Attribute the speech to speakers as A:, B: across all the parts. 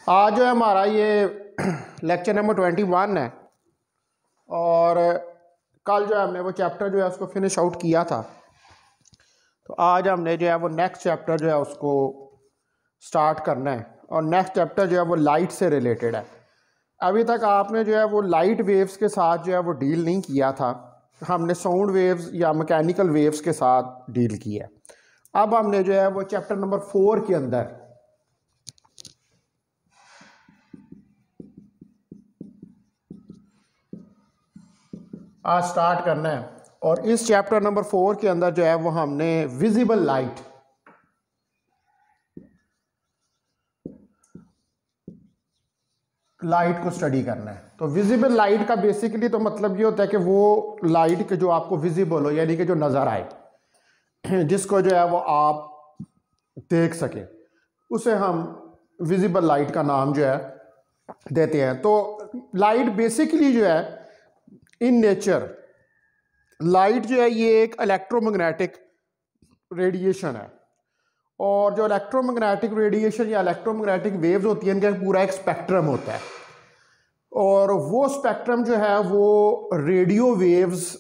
A: आज जो है हमारा ये लेक्चर नंबर 21 है और कल जो है हमने वो चैप्टर जो है उसको फिनिश आउट किया था। तो आज हमने जो है वो नेक्स्ट चैप्टर जो है उसको स्टार्ट करना है और नेक्स्ट चैप्टर जो है वो लाइट से रिलेटेड है। अभी तक आपने जो है वो लाइट वेव्स के साथ जो है वो डील नहीं किया था, हमने साउंड वेव्स या मैकेनिकल वेव्स के साथ डील किया। अब हमने जो है वो चैप्टर नंबर 4 के अंदर आज स्टार्ट करना है और इस चैप्टर नंबर 4 के अंदर जो है वो हमने विजिबल लाइट को स्टडी करना है। तो विजिबल लाइट का बेसिकली तो मतलब ये होता है कि वो लाइट के जो आपको विजिबल हो, यानी कि जो नज़र आए, जिसको जो है वो आप देख सके, उसे हम विजिबल लाइट का नाम जो है देते हैं। तो लाइट बेसिकली जो है इन नेचर, लाइट जो है ये एक इलेक्ट्रोमैग्नेटिक रेडिएशन है और जो इलेक्ट्रोमैग्नेटिक रेडिएशन या इलेक्ट्रोमैग्नेटिक वेव्स होती हैं इनका पूरा एक स्पेक्ट्रम होता है और वो स्पेक्ट्रम जो है वो रेडियो वेव्स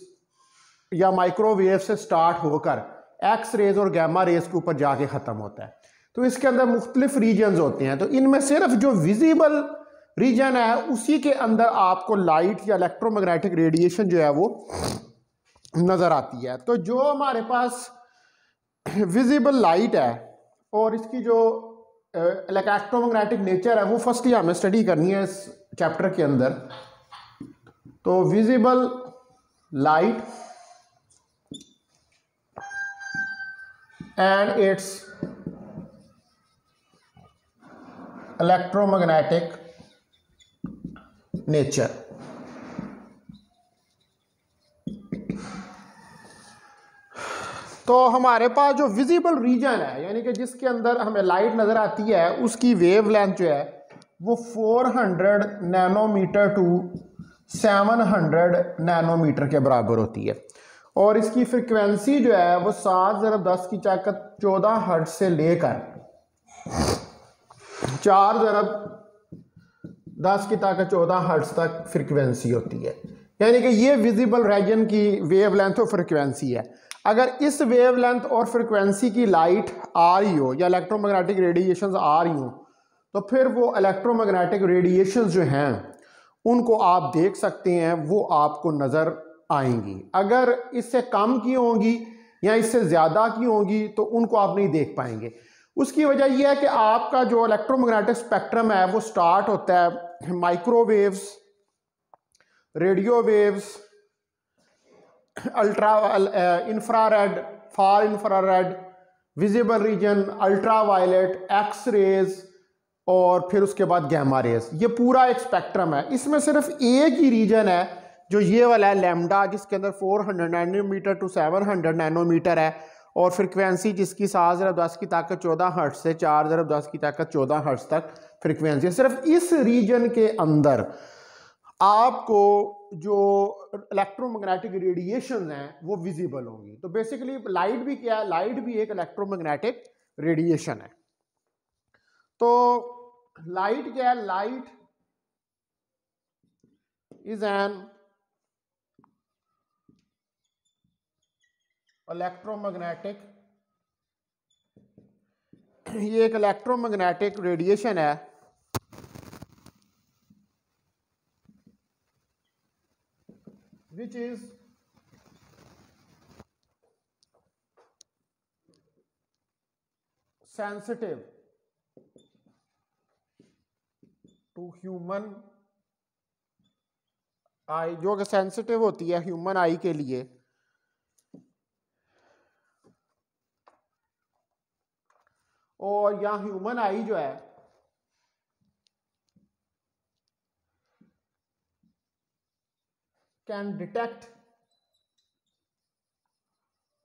A: या माइक्रोवेव से स्टार्ट होकर एक्स रेज और गैमा रेज के ऊपर जाके ख़त्म होता है। तो इसके अंदर मुख्तलिफ रीजन्स होते हैं, तो इनमें सिर्फ जो विजिबल रीजन है उसी के अंदर आपको लाइट या इलेक्ट्रोमैग्नेटिक रेडिएशन जो है वो नज़र आती है। तो जो हमारे पास विजिबल लाइट है और इसकी जो इलेक्ट्रोमैग्नेटिक नेचर है वो फर्स्टली हमें स्टडी करनी है इस चैप्टर के अंदर। तो visible light and it's electromagnetic nature. तो हमारे पास जो विजिबल रीजन है यानी कि जिसके अंदर हमें लाइट नज़र आती है उसकी वेवलेंथ जो है वो 400 नैनोमीटर टू 700 नैनोमीटर के बराबर होती है और इसकी फ्रिक्वेंसी जो है वो 7 × 10⁻14 हर्ट्ज से लेकर 4 × 10⁻14 हर्ट्ज तक फ्रिक्वेंसी होती है। यानी कि ये विजिबल रीजन की वेवलेंथ और फ्रिक्वेंसी है। अगर इस वेवलेंथ और फ्रिक्वेंसी की लाइट आ रही हो या इलेक्ट्रोमैग्नेटिक रेडिएशंस आ रही हो तो फिर वो इलेक्ट्रोमैग्नेटिक रेडिएशंस जो हैं उनको आप देख सकते हैं, वो आपको नज़र आएंगी। अगर इससे कम की होंगी या इससे ज़्यादा की होंगी तो उनको आप नहीं देख पाएंगे। उसकी वजह यह है कि आपका जो इलेक्ट्रोमैग्नेटिक स्पेक्ट्रम है वो स्टार्ट होता है microwaves, radio waves, ultra infrared, far infrared, visible region, ultra violet, X rays और फिर उसके बाद गैमा रेज। ये पूरा एक स्पेक्ट्रम है। इसमें सिर्फ एक ही रीजन है जो ये वाला है लैम्डा, जिसके अंदर 400 नैनोमीटर टू 700 नैनोमीटर है और फ्रिक्वेंसी जिसकी 7 × 10⁻14 हर्ट्ज से 4 × 10⁻14 हर्ट्ज तक फ्रिक्वेंसी है। सिर्फ इस रीजन के अंदर आपको जो इलेक्ट्रोमैग्नेटिक रेडिएशन हैं वो विजिबल होंगी। तो बेसिकली लाइट भी क्या है, लाइट भी एक इलेक्ट्रोमैग्नेटिक रेडिएशन है। तो लाइट क्या है, लाइट इज एन इलेक्ट्रोमैग्नेटिक, ये एक इलेक्ट्रोमैग्नेटिक रेडिएशन है which is sensitive to human आई, जो कि सेंसिटिव होती है ह्यूमन आई के लिए। और यहाँ ह्यूमन आई जो है कैन डिटेक्ट,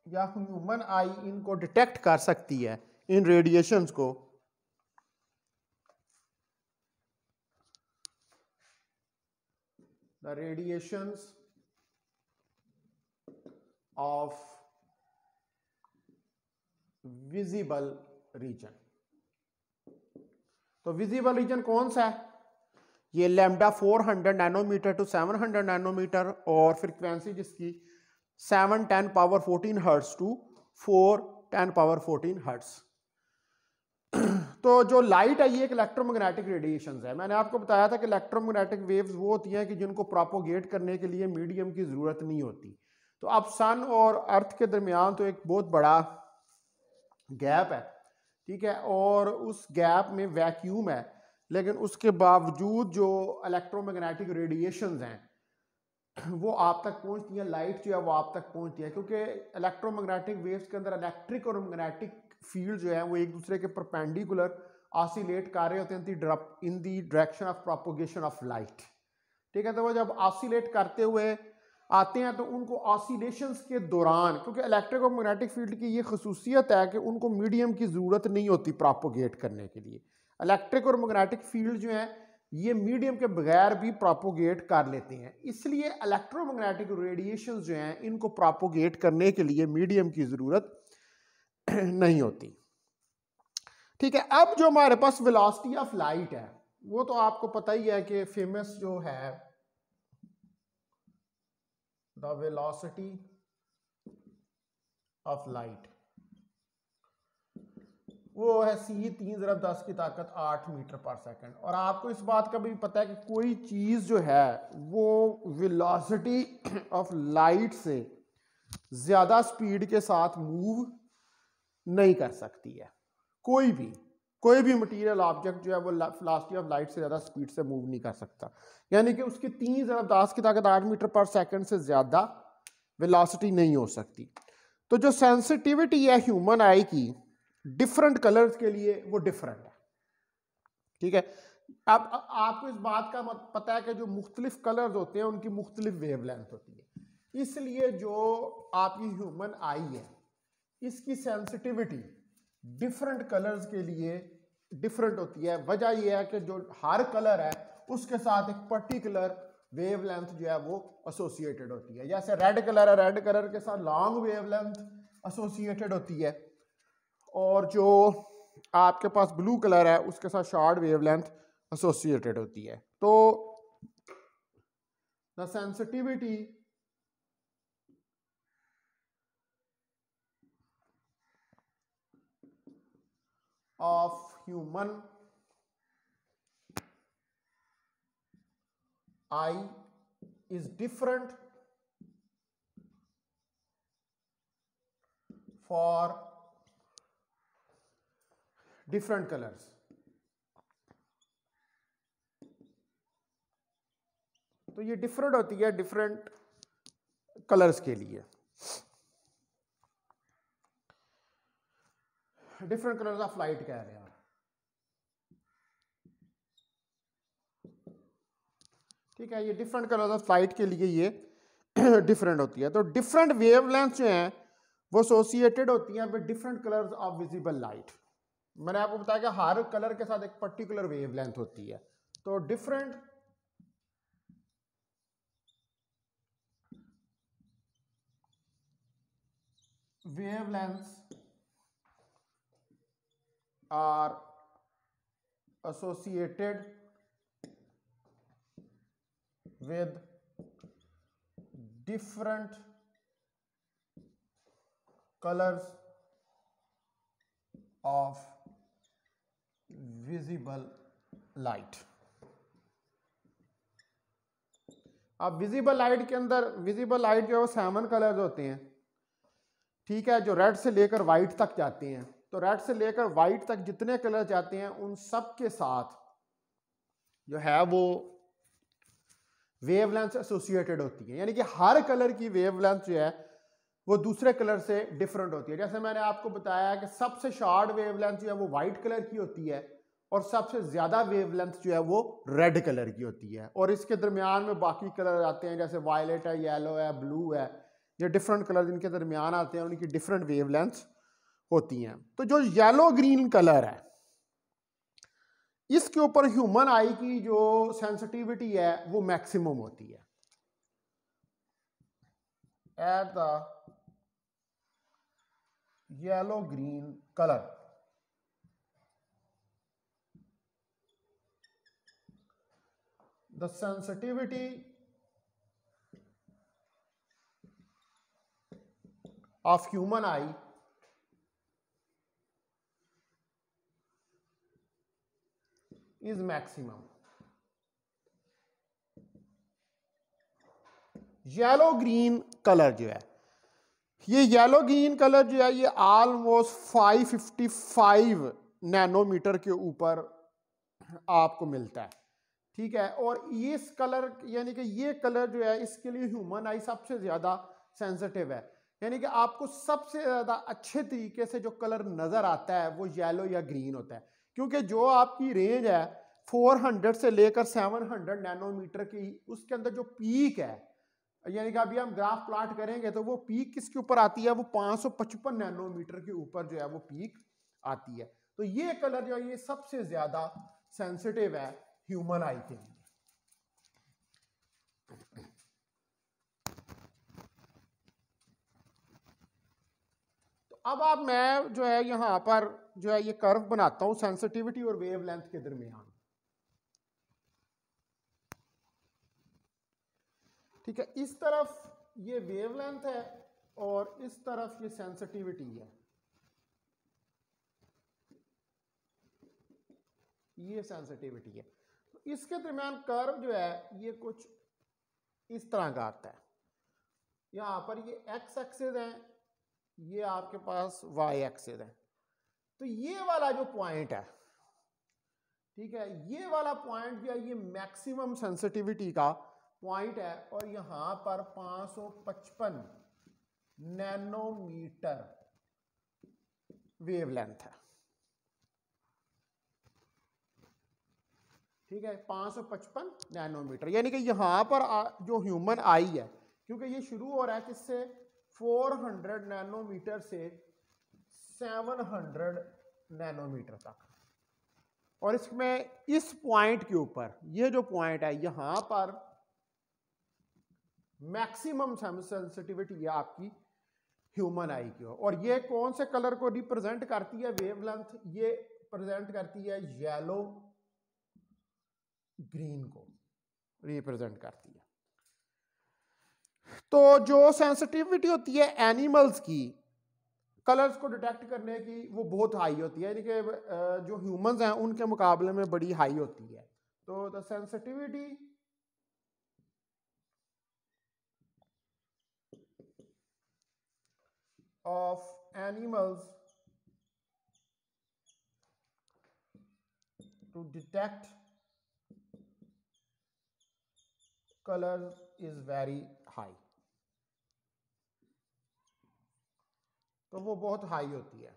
A: या ह्यूमन आई इनको डिटेक्ट कर सकती है, इन रेडिएशंस को, the radiations of visible region. तो विजिबल रीजन कौन सा है? ये लैम्डा 400 नैनोमीटर टू 700 नैनोमीटर और फ्रीक्वेंसी जिसकी 710 power 14 hertz to 410 power 14 hertz. तो जो लाइट है ये एक इलेक्ट्रोमैग्नेटिक रेडिएशन है। मैंने आपको बताया था कि इलेक्ट्रोमैग्नेटिक वेव्स वो होती हैं कि जिनको प्रोपोगेट करने के लिए मीडियम की जरूरत नहीं होती। तो अब सन और अर्थ के दरमियान तो एक बहुत बड़ा गैप है, ठीक है, और उस गैप में वैक्यूम है, लेकिन उसके बावजूद जो इलेक्ट्रोमैग्नेटिक रेडिएशंस हैं वो आप तक पहुंचती हैं, लाइट जो है वो आप तक पहुंचती है, क्योंकि इलेक्ट्रोमैग्नेटिक वेव्स के अंदर इलेक्ट्रिक और मैग्नेटिक फील्ड जो है वो एक दूसरे के परपेंडिकुलर ऑसिलेट कर रहे होते हैं in the direction of propagation of light, ठीक है। तो वो जब ऑसिलेट करते हुए आते हैं तो उनको ऑसिलेशंस के दौरान, क्योंकि इलेक्ट्रिक और मैग्नेटिक फील्ड की ये खसूसियत है कि उनको मीडियम की ज़रूरत नहीं होती प्रोपोगेट करने के लिए। इलेक्ट्रिक और मैग्नेटिक फील्ड जो है ये मीडियम के बगैर भी प्रोपोगेट कर लेते हैं, इसलिए इलेक्ट्रोमैग्नेटिक रेडिएशन जो हैं इनको प्रोपोगेट करने के लिए मीडियम की ज़रूरत नहीं होती, ठीक है। अब जो हमारे पास वेलोसिटी ऑफ लाइट है वो तो आपको पता ही है कि फेमस जो है द वेलोसिटी ऑफ लाइट वो है c3 × 10⁻⁸ मीटर पर सेकंड। और आपको इस बात का भी पता है कि कोई चीज जो है वो वेलोसिटी ऑफ लाइट से ज्यादा स्पीड के साथ मूव नहीं कर सकती है। कोई भी मटेरियल ऑब्जेक्ट जो है वो वेलोसिटी ऑफ लाइट से ज्यादा स्पीड से मूव नहीं कर सकता, यानी कि उसकी 3 × 10⁻⁸ मीटर पर सेकंड से ज्यादा वेलोसिटी नहीं हो सकती। तो जो सेंसिटिविटी है ह्यूमन आई की डिफरेंट कलर्स के लिए वो डिफरेंट है, ठीक है। अब आपको इस बात का पता है कि जो मुख्तलिफ कलर्स होते हैं उनकी मुख्तलिफ वेवलेंथ होती है, इसलिए जो आपकी ह्यूमन आई है इसकी सेंसिटिविटी डिफरेंट कलर्स के लिए डिफरेंट होती है। वजह यह है कि जो हर कलर है उसके साथ एक पर्टिकुलर वेवलेंथ जो है वो एसोसिएटेड होती है। जैसे रेड कलर है, रेड कलर के साथ लॉन्ग वेवलेंथ एसोसिएटेड होती है, और जो आपके पास ब्लू कलर है उसके साथ शॉर्ट वेवलेंथ एसोसिएटेड होती है। तो the sensitivity of human I is different for different colours. तो ये डिफरेंट होती है डिफरेंट कलर्स के लिए, डिफरेंट कलर्स ऑफ लाइट कह रहे हैं, ठीक है। ये डिफरेंट कलर्स ऑफ लाइट के लिए ये डिफरेंट होती है। तो डिफरेंट वेवलेंथ जो हैं वो एसोसिएटेड होती हैं with different colours of visible light. मैंने आपको बताया कि हर कलर के साथ एक पर्टिकुलर वेवलेंथ होती है। तो different wavelengths are associated with different colors of visible light। अब विजिबल लाइट के अंदर विजिबल लाइट जो है वो 7 कलर्स होते हैं, ठीक है, जो रेड से लेकर वाइट तक जाते हैं। तो रेड से लेकर वाइट तक जितने कलर जाते हैं उन सब के साथ जो है वो वेवलेंथ एसोसिएटेड होती है, यानी कि हर कलर की वेवलेंथ जो है वो दूसरे कलर से डिफरेंट होती है। जैसे मैंने आपको बताया कि सबसे शॉर्ट वेवलेंथ जो है वो वाइट कलर की होती है और सबसे ज्यादा वेवलेंथ जो है वो रेड कलर की होती है, और इसके दरमियान में बाकी कलर आते हैं जैसे वायलेट है, येलो है, ब्लू है, ये डिफरेंट कलर जिनके दरमियान आते हैं उनकी डिफरेंट वेवलेंथ होती हैं। तो जो येलो ग्रीन कलर है इसके ऊपर ह्यूमन आई की जो सेंसिटिविटी है वो मैक्सिमम होती है at the yellow green colour. The sensitivity of human eye is maximum. Yellow green colour जो है, ये येलो ग्रीन कलर जो है ये ऑलमोस्ट 555 नैनोमीटर के ऊपर आपको मिलता है, ठीक है। और इस कलर यानी कि ये कलर जो है इसके लिए ह्यूमन आई सबसे ज्यादा सेंसिटिव है, यानी कि आपको सबसे ज्यादा अच्छे तरीके से जो कलर नजर आता है वो येलो या ग्रीन होता है, क्योंकि जो आपकी रेंज है 400 से लेकर 700 नैनोमीटर की, उसके अंदर जो पीक है, यानी कि अभी हम ग्राफ प्लॉट करेंगे तो वो पीक किसके ऊपर आती है, वो 555 नैनोमीटर के ऊपर जो है वो पीक आती है। तो ये कलर जो है ये सबसे ज्यादा सेंसिटिव है ह्यूमन आई के लिए। तो अब आप मैं जो है यहां पर जो है ये कर्व बनाता हूं सेंसिटिविटी और वेवलेंथ के दरमियान, ठीक है। इस तरफ ये वेवलेंथ है और इस तरफ ये सेंसिटिविटी है, ये सेंसिटिविटी है। तो इसके दरमियान कर्व जो है ये कुछ इस तरह का आता है। यहां पर ये एक्स एक्सिस है, ये आपके पास वाई एक्सिस है। तो ये वाला जो पॉइंट है, ठीक है, ये वाला पॉइंट जो है ये मैक्सिमम सेंसिटिविटी का पॉइंट है और यहां पर 555 नैनोमीटर वेवलेंथ है, ठीक है, 555 नैनोमीटर। यानी कि यहां पर जो ह्यूमन आई है, क्योंकि ये शुरू हो रहा है किससे, 400 नैनोमीटर से 700 नैनोमीटर तक, और इसमें इस पॉइंट के ऊपर ये जो पॉइंट है यहां पर मैक्सिमम सेंसिटिविटी है आपकी ह्यूमन आई की। और ये कौन से कलर को रिप्रेजेंट करती है, वेवलेंथ, ये प्रेजेंट करती है येलो ग्रीन को रिप्रेजेंट करती है। तो जो सेंसिटिविटी होती है एनिमल्स की कलर्स को डिटेक्ट करने की वो बहुत हाई होती है, यानी कि जो ह्यूमंस हैं उनके मुकाबले में बड़ी हाई होती है। तो the sensitivity of animals to detect colors is very high, तो वो बहुत हाई होती है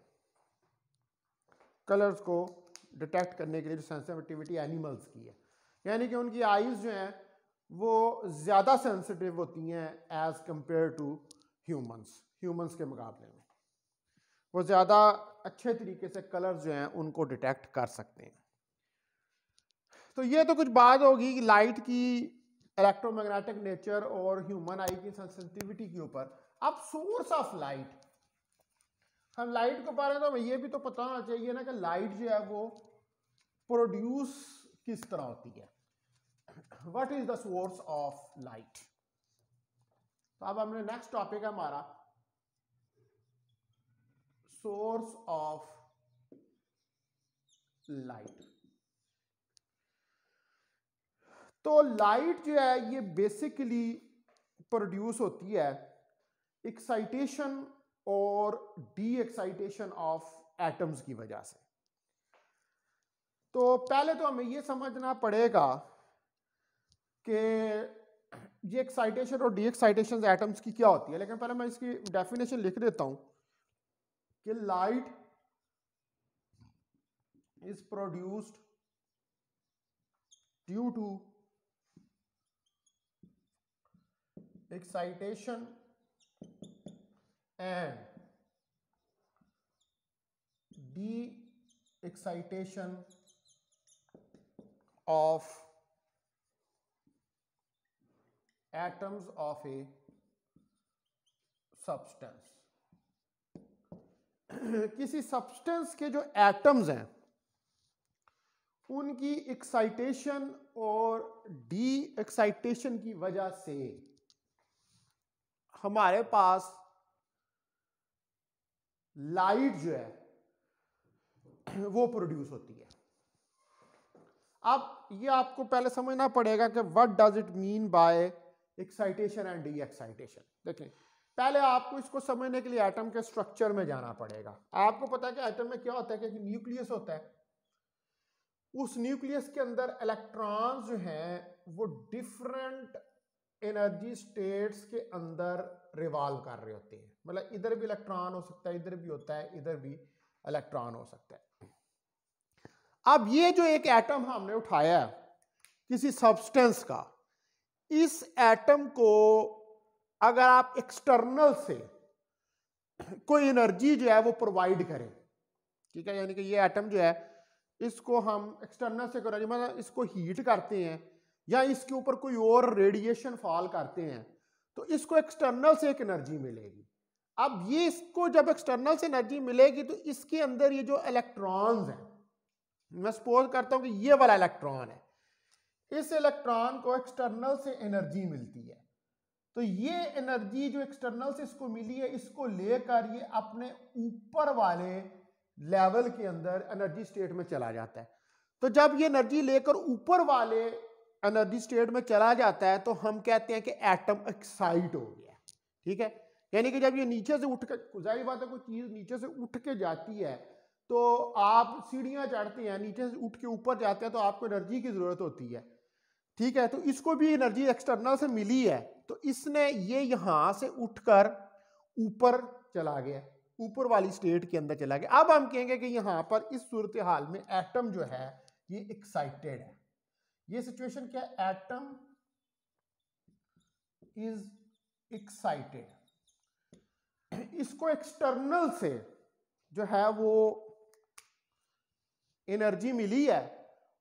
A: कलर्स को डिटेक्ट करने के लिए, जो सेंसिटिविटी एनिमल्स की है, यानी कि उनकी आईज जो हैं वो ज़्यादा सेंसिटिव होती हैं एज कंपेयर टू ह्यूमंस के मुकाबले में वो ज़्यादा अच्छे तरीके से कलर्स जो हैं उनको डिटेक्ट कर सकते हैं। तो ये तो कुछ बात होगी लाइट की इलेक्ट्रोमैग्नेटिक नेचर और ह्यूमन आई की सेंसिटिविटी के ऊपर। अब सोर्स ऑफ लाइट, हम लाइट को पा रहे हैं तो हमें ये भी तो पता होना चाहिए ना कि लाइट जो है वो प्रोड्यूस किस तरह होती है, what is the source of light. तो अब हमने नेक्स्ट टॉपिक है हमारा सोर्स ऑफ लाइट। तो लाइट जो है ये बेसिकली प्रोड्यूस होती है एक्साइटेशन और डी एक्साइटेशन ऑफ एटम्स की वजह से। तो पहले तो हमें ये समझना पड़ेगा कि ये एक्साइटेशन और डी एक्साइटेशन एटम्स की क्या होती है, लेकिन पहले मैं इसकी डेफिनेशन लिख देता हूं कि light is produced due to excitation and de-excitation of atoms of a substance। किसी सब्सटेंस के जो एटम्स हैं उनकी एक्साइटेशन और डी एक्साइटेशन की वजह से हमारे पास लाइट जो है वो प्रोड्यूस होती है। अब ये आपको पहले समझना पड़ेगा कि what does it mean by excitation and D excitation. देखें, पहले आपको इसको समझने के लिए एटम के स्ट्रक्चर में जाना पड़ेगा। आपको पता है कि एटम में क्या होता है कि न्यूक्लियस होता है, उस न्यूक्लियस के अंदर इलेक्ट्रॉन्स जो हैं वो डिफरेंट एनर्जी स्टेट्स के अंदर रिवॉल्व कर रहे होते हैं। मतलब इधर भी इलेक्ट्रॉन हो सकता है, इधर भी होता है, इधर भी इलेक्ट्रॉन हो सकता है। अब ये जो एक एटम हमने उठाया किसी सब्सटेंस का, इस एटम को अगर आप एक्सटर्नल से कोई एनर्जी जो है वो प्रोवाइड करें, ठीक है, यानी कि ये एटम जो है इसको हम एक्सटर्नल से करें, मतलब इसको हीट करते हैं या इसके ऊपर कोई और रेडिएशन फॉल करते हैं, तो इसको एक्सटर्नल से एक एनर्जी मिलेगी। अब ये इसको जब एक्सटर्नल से एनर्जी मिलेगी तो इसके अंदर ये जो इलेक्ट्रॉन्स हैं, मैं सपोज करता हूं कि ये वाला इलेक्ट्रॉन है, इस इलेक्ट्रॉन को एक्सटर्नल से एनर्जी मिलती है, तो ये एनर्जी जो एक्सटर्नल से इसको मिली है इसको लेकर ये अपने ऊपर वाले लेवल के अंदर एनर्जी स्टेट में चला जाता है। तो जब ये एनर्जी लेकर ऊपर वाले एनर्जी स्टेट में चला जाता है तो हम कहते हैं कि एटम एक्साइट हो गया, ठीक है। यानी कि जब ये नीचे से उठ कर, जाहिर बात है कोई चीज नीचे से उठ के जाती है तो आप सीढ़ियां चढ़ते हैं, नीचे से उठ के ऊपर जाते हैं तो आपको एनर्जी की जरूरत होती है, ठीक है। तो इसको भी एनर्जी एक्सटर्नल से मिली है, तो इसने ये यहां से उठकर ऊपर चला गया, ऊपर वाली स्टेट के अंदर चला गया। अब हम कहेंगे कि यहां पर इस सूरत हाल में एटम जो है ये एक्साइटेड है। ये सिचुएशन क्या है? Atom is excited. इसको एक्सटर्नल से जो है वो एनर्जी मिली है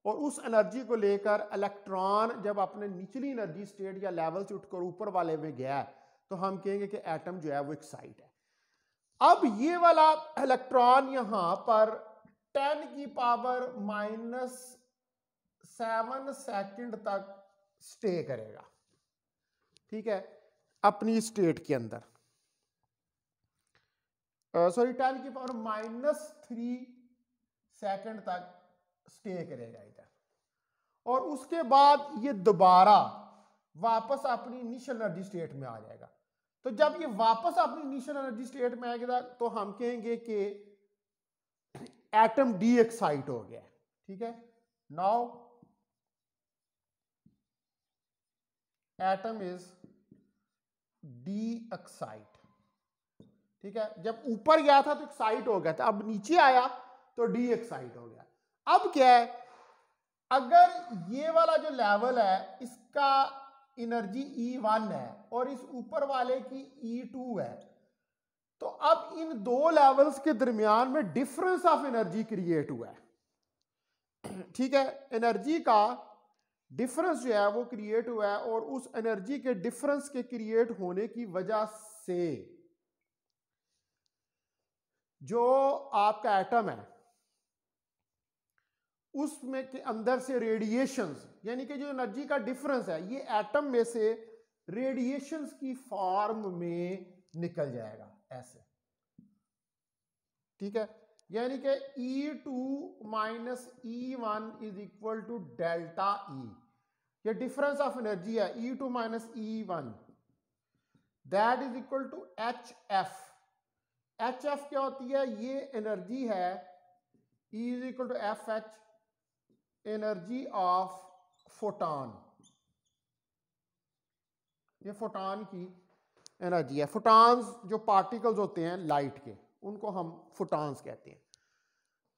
A: और उस एनर्जी को लेकर इलेक्ट्रॉन जब अपने निचली एनर्जी स्टेट या लेवल से उठकर ऊपर वाले में गया तो हम कहेंगे कि एटम जो है वो एक्साइट है। अब ये वाला इलेक्ट्रॉन यहां पर 10 की पावर -7 सेकंड तक स्टे करेगा, ठीक है, अपनी स्टेट के अंदर। सॉरी 10 की पावर -3 सेकंड तक स्टे करेगा इधर, और उसके बाद ये दोबारा वापस अपनी इनिशियल एनर्जी स्टेट में आ जाएगा। तो जब ये वापस अपनी इनिशियल एनर्जी स्टेट में आएगा तो हम कहेंगे कि एटम डी एक्साइट हो गया, ठीक है। Now atom is D excite, ठीक है। जब ऊपर गया था तो एक्साइट हो गया था, अब नीचे आया तो डी एक्साइट हो गया। अब क्या है, अगर ये वाला जो लेवल है इसका एनर्जी E1 है और इस ऊपर वाले की E2 है, तो अब इन दो लेवल्स के दरमियान में डिफरेंस ऑफ एनर्जी क्रिएट हुआ है, ठीक है। एनर्जी का डिफरेंस जो है वो क्रिएट हुआ है और उस एनर्जी के डिफरेंस के क्रिएट होने की वजह से जो आपका एटम है उसमें के अंदर से रेडिएशंस, यानी कि जो एनर्जी का डिफरेंस है ये एटम में से रेडिएशंस की फॉर्म में निकल जाएगा ऐसे, ठीक है। यानी कि E2 - E1 is equal to delta E। ये डिफरेंस ऑफ एनर्जी है E2 - E1, that is equal to HF। HF क्या होती है? ये एनर्जी है E is equal to FH, energy of photon. ये फोटॉन की एनर्जी है। फोटॉन्स जो पार्टिकल्स होते हैं लाइट के, उनको हम फोटॉन्स कहते हैं।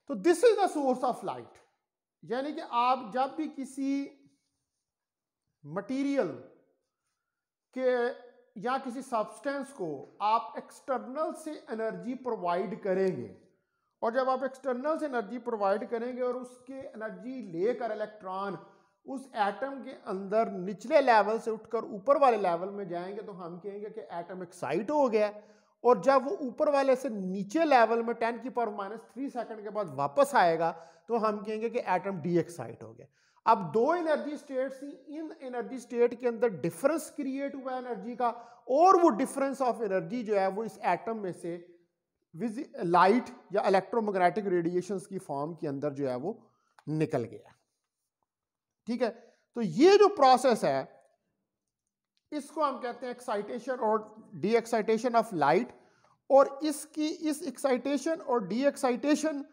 A: तो this is the source of light. यानी कि आप जब भी किसी मटेरियल के या किसी सब्सटेंस को आप एक्सटर्नल से एनर्जी प्रोवाइड करेंगे, और जब आप एक्सटर्नल से एनर्जी प्रोवाइड करेंगे और उसके एनर्जी लेकर इलेक्ट्रॉन उस एटम के अंदर निचले लेवल से उठकर ऊपर वाले लेवल में जाएंगे, तो हम कहेंगे कि एटम एक्साइट हो गया। और जब वो ऊपर वाले से नीचे लेवल में 10⁻³ सेकंड के बाद वापस आएगा तो हम कहेंगे कि एटम डी एक्साइट हो गया। अब दो एनर्जी स्टेट्स थी, इन एनर्जी स्टेट के अंदर डिफरेंस क्रिएट हुआ एनर्जी का, और वो डिफरेंस ऑफ एनर्जी जो है वो इस एटम में से लाइट या इलेक्ट्रोमैग्नेटिक रेडिएशंस की फॉर्म के अंदर जो है वो निकल गया। ठीक है, तो ये जो प्रोसेस है इसको हम कहते हैं एक्साइटेशन और डी एक्साइटेशन ऑफ लाइट। और इसकी इस एक्साइटेशन और डी एक्साइटेशन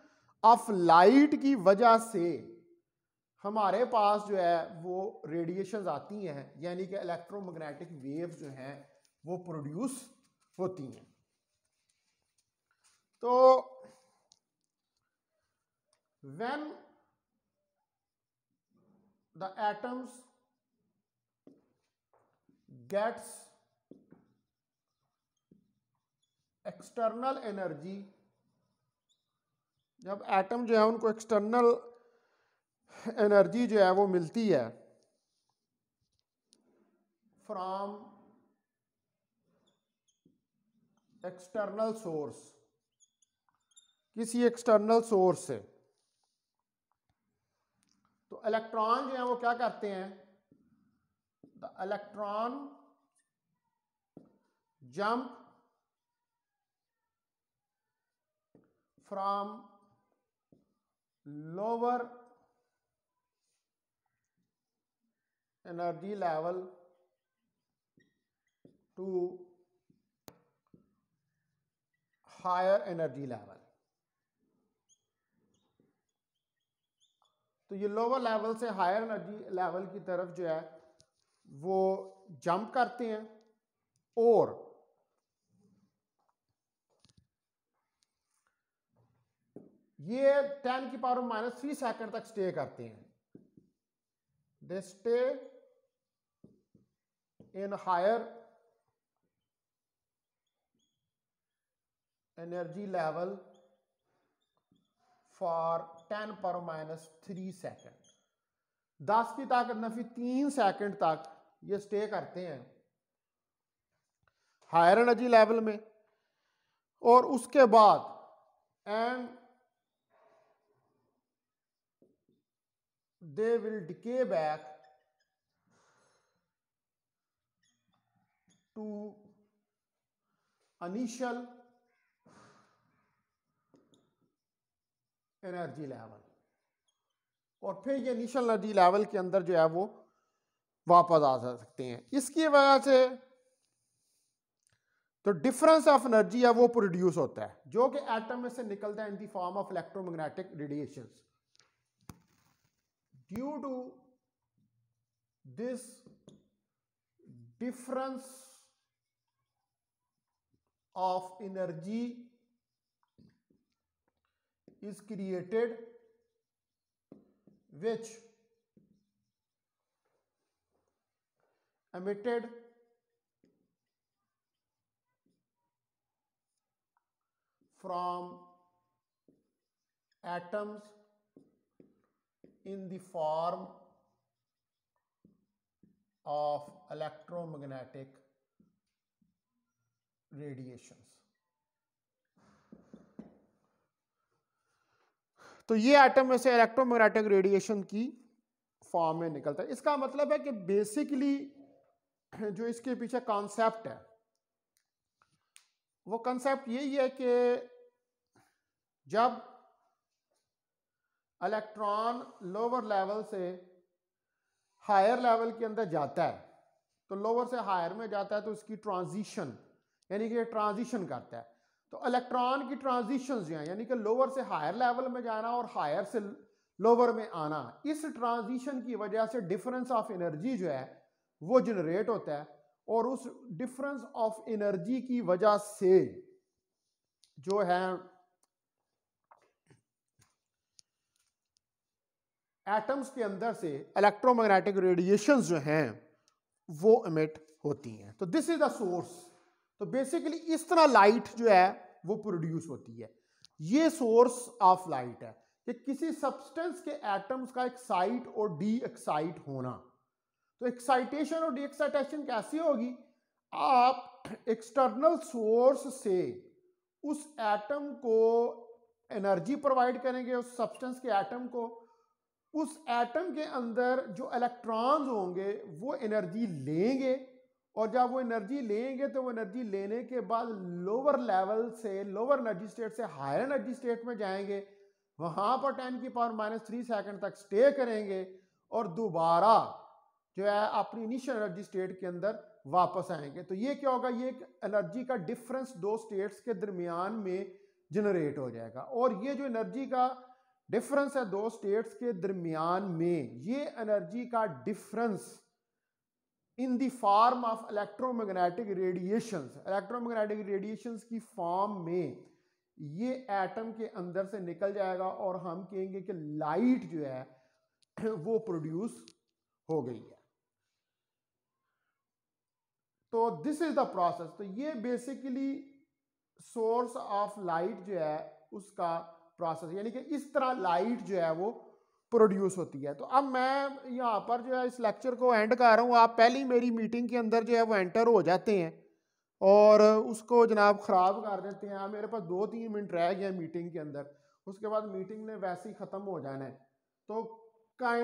A: ऑफ लाइट की वजह से हमारे पास जो है वो रेडिएशंस आती हैं, यानी कि इलेक्ट्रोमैग्नेटिक वेव्स जो हैं वो प्रोड्यूस होती हैं। तो when the atoms gets external energy, जब एटम जो है उनको एक्सटर्नल एनर्जी जो है वो मिलती है फ्रॉम एक्सटर्नल सोर्स, किसी एक्सटर्नल सोर्स से, तो इलेक्ट्रॉन जो है वो क्या करते हैं, the electron jump from lower energy level to higher energy level. तो ये लोअर लेवल से हायर एनर्जी लेवल की तरफ जो है वो जंप करते हैं और ये 10⁻³ सेकंड तक स्टे करते हैं। They stay in higher energy level for 10⁻³ second, 10 की ताकत नफी 3 सेकंड तक ये स्टे करते हैं हायर एनर्जी लेवल में। और उसके बाद and they will decay back to initial energy level, और फिर ये इनिशियल एनर्जी लेवल के अंदर जो है वो वापस आ सकते हैं। इसकी वजह से तो डिफरेंस ऑफ एनर्जी है वो प्रोड्यूस होता है जो कि एटम में से निकलता है in the form of electromagnetic radiations. Due to this difference of energy is created, which emitted from atoms in the form of electromagnetic radiations। तो ये एटम में से इलेक्ट्रोमैग्नेटिक रेडिएशन की फॉर्म में निकलता है। इसका मतलब है कि बेसिकली जो इसके पीछे कॉन्सेप्ट है वो कॉन्सेप्ट यही है कि जब इलेक्ट्रॉन लोअर लेवल से हायर लेवल के अंदर जाता है, तो लोअर से हायर में जाता है तो इसकी ट्रांजिशन यानी कि ट्रांजिशन करता है। तो इलेक्ट्रॉन की ट्रांजिशन जो है यानी कि लोअर से हायर लेवल में जाना और हायर से लोअर में आना, इस ट्रांजिशन की वजह से डिफरेंस ऑफ एनर्जी जो है वो जनरेट होता है। और उस डिफरेंस ऑफ एनर्जी की वजह से जो है एटम्स के अंदर से इलेक्ट्रोमैग्नेटिक रेडिएशंस जो हैं वो एमिट होती हैं। तो दिस इज द सोर्स। तो बेसिकली इस तरह लाइट जो है वो प्रोड्यूस होती है। ये सोर्स ऑफ लाइट है कि किसी सब्सटेंस के एटम्स का एक्साइट और डी एक्साइट होना। तो एक्साइटेशन और डी एक्साइटेशन कैसी होगी, आप एक्सटर्नल सोर्स से उस एटम को एनर्जी प्रोवाइड करेंगे, उस सब्सटेंस के एटम को, उस एटम के अंदर जो इलेक्ट्रॉन्स होंगे वो एनर्जी लेंगे, और जब वो एनर्जी लेंगे तो वो एनर्जी लेने के बाद लोअर लेवल से, लोअर एनर्जी स्टेट से हायर एनर्जी स्टेट में जाएंगे, वहां पर 10⁻³ सेकंड तक स्टे करेंगे और दोबारा जो है अपनी इनिशियल एनर्जी स्टेट के अंदर वापस आएंगे। तो ये क्या होगा, ये एक एनर्जी का डिफरेंस दो स्टेट्स के दरमियान में जनरेट हो जाएगा। और ये जो एनर्जी का डिफरेंस है दो स्टेट्स के दरमियान में, ये एनर्जी का difference in the form of electromagnetic radiations, electromagnetic radiations की फॉर्म में ये एटम के अंदर से निकल जाएगा और हम कहेंगे कि लाइट जो है वो प्रोड्यूस हो गई है। तो दिस इज द प्रोसेस। तो ये बेसिकली सोर्स ऑफ लाइट जो है उसका प्रोसेस, यानी कि इस तरह लाइट जो है वो प्रोड्यूस होती है। तो अब मैं यहाँ पर जो है इस लेक्चर को एंड कर रहा हूँ। आप पहली मेरी मीटिंग के अंदर जो है वो एंटर हो जाते हैं और उसको जनाब ख़राब कर देते हैं। मेरे पास 2-3 मिनट रह गए मीटिंग के अंदर, उसके बाद मीटिंग ने वैसे ही ख़त्म हो जाना है। तो काइंड